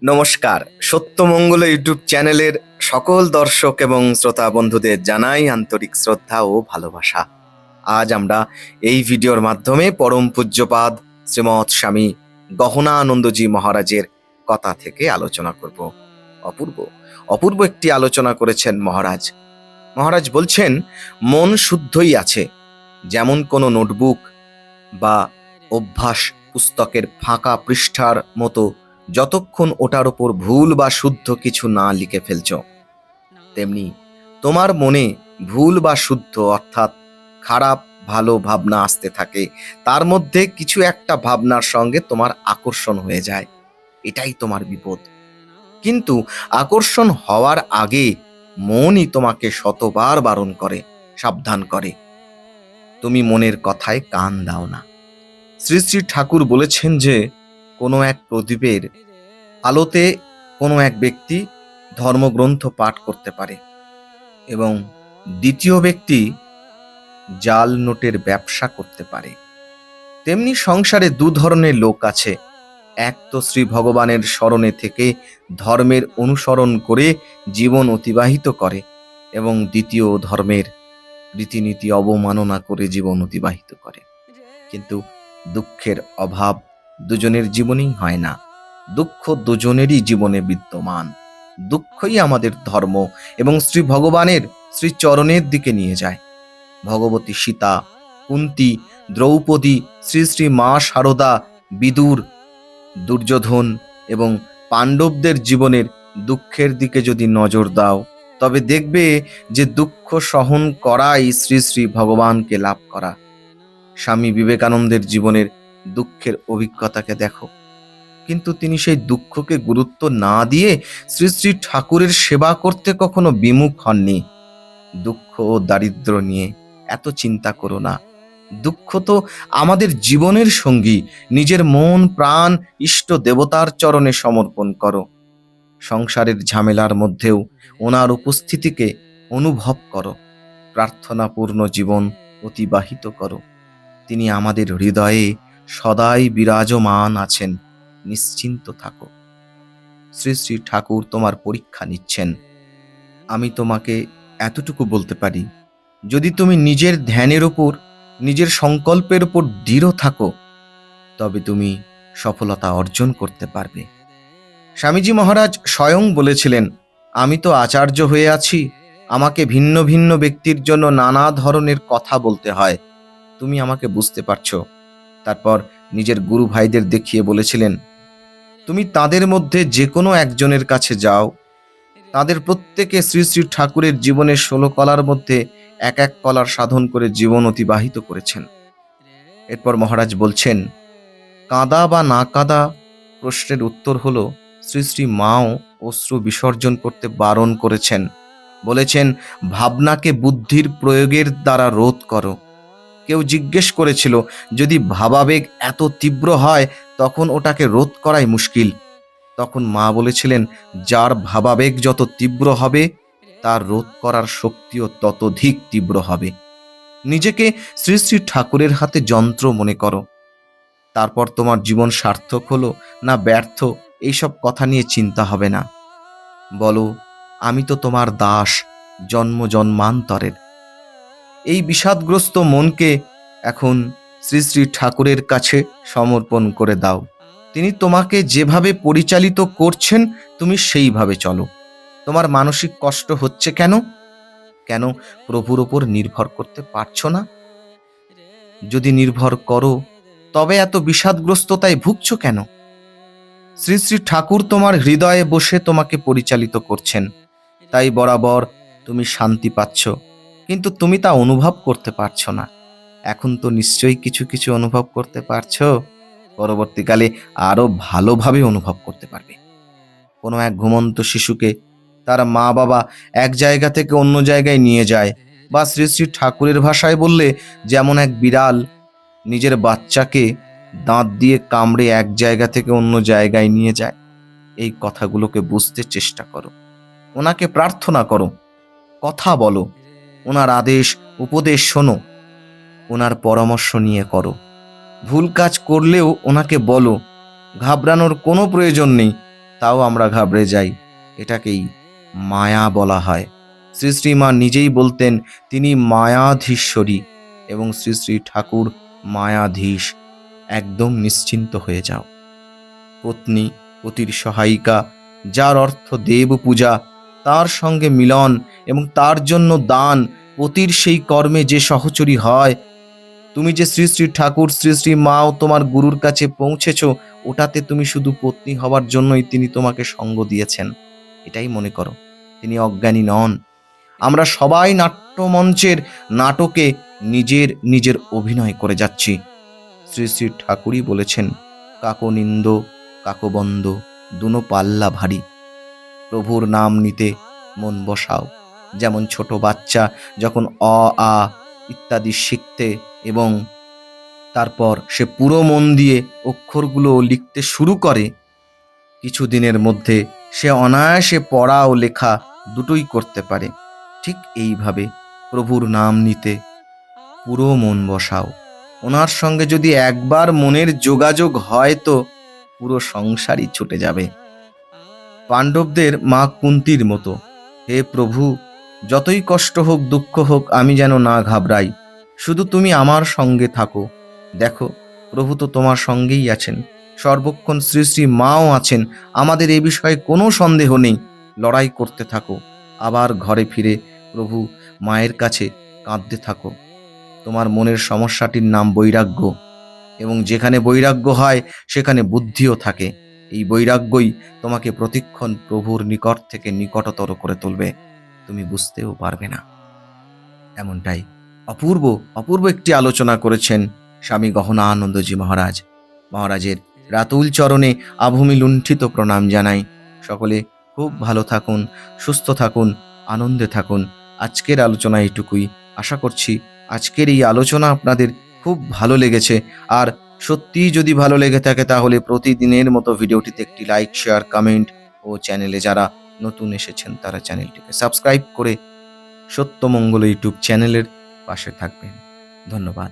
নমস্কার। সত্যমঙ্গল ইউটিউব চ্যানেলের সকল দর্শক এবং শ্রোতা বন্ধুদের জানাই আন্তরিক শ্রদ্ধা ও ভালোবাসা। আজ আমরা এই ভিডিওর মাধ্যমে পরম পূজ্যপাদ শ্রীমৎ স্বামী গহনানন্দজি মহারাজের কথা থেকে আলোচনা করব। অপূর্ব অপূর্ব একটি আলোচনা করেছেন মহারাজ। মহারাজ বলছেন, মন শুদ্ধই আছে, যেমন কোনো নোটবুক বা অভ্যাস পুস্তকের ফাঁকা পৃষ্ঠার মতো, যতক্ষণ ওটার ওপর ভুল বা শুদ্ধ কিছু না লিখে ফেলছ, তেমনি তোমার মনে ভুল বা শুদ্ধ অর্থাৎ খারাপ ভালো ভাবনা আসতে থাকে। তার মধ্যে কিছু একটা ভাবনার সঙ্গে তোমার আকর্ষণ হয়ে যায়, এটাই তোমার বিপদ। কিন্তু আকর্ষণ হওয়ার আগে মনই তোমাকে শতবার বারণ করে, সাবধান করে। তুমি মনের কথায় কান দাও না। শ্রী শ্রী ঠাকুর বলেছেন যে, কোনো এক প্রদীপের আলোতে কোনো এক ব্যক্তি ধর্মগ্রন্থ পাঠ করতে পারে এবং দ্বিতীয় ব্যক্তি জাল নোটের ব্যবসা করতে পারে। তেমনি সংসারে দু ধরনের লোক আছে। এক তো শ্রী ভগবানের স্মরণে থেকে ধর্মের অনুসরণ করে জীবন অতিবাহিত করে এবং দ্বিতীয় ধর্মের রীতিনীতি অবমাননা করে জীবন অতিবাহিত করে। কিন্তু দুঃখের অভাব দুজনের জীবনেই হয় না। দুঃখ দুজনেরই জীবনে বিদ্যমান। দুঃখই আমাদের ধর্ম এবং শ্রী ভগবানের শ্রী চরণের দিকে নিয়ে যায়। ভগবতী সীতা, কুন্তী, দ্রৌপদী, শ্রী শ্রী মা শারদা, বিদুর, দুর্যোধন এবং পাণ্ডবদের জীবনের দুঃখের দিকে যদি নজর দাও, তবে দেখবে যে দুঃখ সহন করাই শ্রী শ্রী ভগবানকে লাভ করা। স্বামী বিবেকানন্দের জীবনের দুঃখের অভিজ্ঞতাকে দেখো, কিন্তু তিনি সেই দুঃখকে গুরুত্ব না দিয়ে শ্রী শ্রী ঠাকুরের সেবা করতে কখনো বিমুখ হননি। দুঃখ ও দারিদ্র নিয়ে এত চিন্তা করো না। দুঃখ তো আমাদের জীবনের সঙ্গী। নিজের মন প্রাণ ইষ্ট দেবতার চরণে সমর্পণ করো। সংসারের ঝামেলার মধ্যেও ওনার উপস্থিতিকে অনুভব করো। প্রার্থনাপূর্ণ জীবন অতিবাহিত করো। তিনি আমাদের হৃদয়ে সদাই বিরাজমান আছেন। নিশ্চিন্ত থাকো। শ্রী শ্রী ঠাকুর তোমার পরীক্ষা নিচ্ছেন। আমি তোমাকে এতটুকু বলতে পারি, যদি তুমি নিজের ধ্যানের উপর, নিজের সংকল্পের উপর দৃঢ় থাকো, তবে তুমি সফলতা অর্জন করতে পারবে। স্বামীজি মহারাজ স্বয়ং বলেছিলেন, আমি তো আচার্য হয়ে আছি, আমাকে ভিন্ন ভিন্ন ব্যক্তির জন্য নানা ধরনের কথা বলতে হয়। তুমি আমাকে বুঝতে পারছো। তারপর নিজের গুরু ভাইদের দেখিয়ে বলেছিলেন, তুমি তাদের মধ্যে যে কোনো একজনের কাছে যাও, তাদের প্রত্যেকে শ্রী শ্রী ঠাকুরের জীবনের 16 কলার মধ্যে এক এক কলার সাধন করে জীবন অতিবাহিত করেছেন। এরপর মহারাজ বলছেন, কাঁদা বা না কাঁদা প্রশ্নের উত্তর হলো, শ্রী শ্রী মাও অশ্রু বিসর্জন করতে বারণ করেছেন। বলেছেন, ভাবনাকে বুদ্ধির প্রয়োগের দ্বারা রোধ করো। কেউ জিজ্ঞেস করেছিল, যদি ভাবাবেগ এত তীব্র হয় তখন ওটাকে রোধ করাই মুশকিল। তখন মা বলেছিলেন, যার ভাবাবেগ যত তীব্র হবে তার রোধ করার শক্তিও ততোধিক তীব্র হবে। নিজেকে শ্রী শ্রী ঠাকুরের হাতে যন্ত্র মনে করো। তারপর তোমার জীবন সার্থক হলো না ব্যর্থ, এইসব কথা নিয়ে চিন্তা হবে না। বলো, আমি তো তোমার দাস, জন্ম জন্মান্তরের। এই বিষাদগ্রস্ত মনকে এখন শ্রী শ্রী ঠাকুরের কাছে সমর্পণ করে দাও। তিনি তোমাকে যেভাবে পরিচালিত করছেন তুমি সেইভাবে চলো। তোমার মানসিক কষ্ট হচ্ছে কেন? কেন প্রভুর ওপর নির্ভর করতে পারছো না? যদি নির্ভর করো, তবে এত বিষাদগ্রস্ততায় ভুগছো কেন? শ্রী শ্রী ঠাকুর তোমার হৃদয়ে বসে তোমাকে পরিচালিত করছেন, তাই বরাবর তুমি শান্তি পাচ্ছ, কিন্তু তুমি তা অনুভব করতে পারছো না। এখন তো নিশ্চয়ই কিছু কিছু অনুভব করতে পারছো, পরবর্তীকালে আরো ভালোভাবে অনুভব করতে পারবে। কোনো এক ঘুমন্ত শিশুকে তার মা বাবা এক জায়গা থেকে অন্য জায়গায় নিয়ে যায়, বা শ্রী শ্রী ঠাকুরের ভাষায় বললে, যেমন এক বিড়াল নিজের বাচ্চাকে দাঁত দিয়ে কামড়ে এক জায়গা থেকে অন্য জায়গায় নিয়ে যায়। এই কথাগুলোকে বুঝতে চেষ্টা করো। ওনাকে প্রার্থনা করো, কথা বলো, ওনার আদেশ উপদেশ শোনো, ওনার পরামর্শ নিয়ে করো। ভুল কাজ করলেও ওনাকে বলো, ঘাবড়ানোর কোনো প্রয়োজন নেই। তাও আমরা ঘাবড়ে যাই। এটাকেই মায়া বলা হয়। শ্রী শ্রী মা নিজেই বলতেন তিনি মায়াধীশ্বরী এবং শ্রী শ্রী ঠাকুর মায়াধীশ। একদম নিশ্চিন্ত হয়ে যাও। পত্নী, পতির সহায়িকা, যার অর্থ দেব পূজা, তার সঙ্গে মিলন এবং তার জন্য দান, পতির সেই কর্মে যে সহচরী হয়। তুমি যে শ্রী শ্রী ঠাকুর, শ্রী শ্রী মা ও তোমার গুরুর কাছে পৌঁছেছ, ওটাতে তুমি শুধু পত্নী হবার জন্যই তিনি তোমাকে সঙ্গ দিয়েছেন, এটাই মনে করো। তিনি অজ্ঞানী নন। আমরা সবাই নাট্যমঞ্চের নাটকে নিজের নিজের অভিনয় করে যাচ্ছি। শ্রী শ্রী ঠাকুরই বলেছেন, কাকো নিন্দ কাকো বন্দ দুনো পাল্লা ভারী। প্রভুর নাম নিতে মন বসাও। যেমন ছোট বাচ্চা যখন অ আ ইত্যাদি শিখতে এবং তারপর সে পুরো মন দিয়ে অক্ষরগুলো লিখতে শুরু করে, কিছুদিনের মধ্যে সে অনায়াসে পড়া ও লেখা দুটোই করতে পারে। ঠিক এইভাবে প্রভুর নাম নিতে পুরো মন বসাও। ওনার সঙ্গে যদি একবার মনের যোগাযোগ হয় তো পুরো সংসারই ছুটে যাবে। পাণ্ডবদের মা কুন্তির মতো, হে প্রভু, যতই কষ্ট হোক দুঃখ হোক আমি যেন না ঘাবড়াই, শুধু তুমি আমার সঙ্গে থাকো। দেখো, প্রভু তো তোমার সঙ্গেই আছেন, সর্বক্ষণ শ্রী শ্রী মাও আছেন, আমাদের এ বিষয়ে কোনো সন্দেহ নেই। লড়াই করতে থাকো, আবার ঘরে ফিরে প্রভু মায়ের কাছে কাঁদতে থাকো। তোমার মনের সমস্যাটির নাম বৈরাগ্য, এবং যেখানে বৈরাগ্য হয় সেখানে বুদ্ধিও থাকে। এই বৈরাগ্যই তোমাকে প্রতিক্ষণ প্রভুর নিকট থেকে নিকটতর করে তুলবে, তুমি বুঝতেও পারবে না। এমনটাই অপূর্ব অপূর্ব একটি আলোচনা করেছেন স্বামী গহনানন্দজি মহারাজ। মহারাজের রাতুল চরণে আভূমি লুণ্ঠিত প্রণাম জানাই। সকলে খুব ভালো থাকুন, সুস্থ থাকুন, আনন্দে থাকুন। আজকের আলোচনা এইটুকুই। আশা করছি আজকের এই আলোচনা আপনাদের খুব ভালো লেগেছে। আর সত্যিই যদি ভালো লেগে থাকে তাহলে প্রতিদিনের মতো ভিডিওটিতে একটি লাইক, শেয়ার, কমেন্ট ও চ্যানেলে যারা নতুন এসেছেন তারা চ্যানেলটিকে সাবস্ক্রাইব করে সত্যমঙ্গল ইউটিউব চ্যানেলের পাশে থাকবেন। ধন্যবাদ।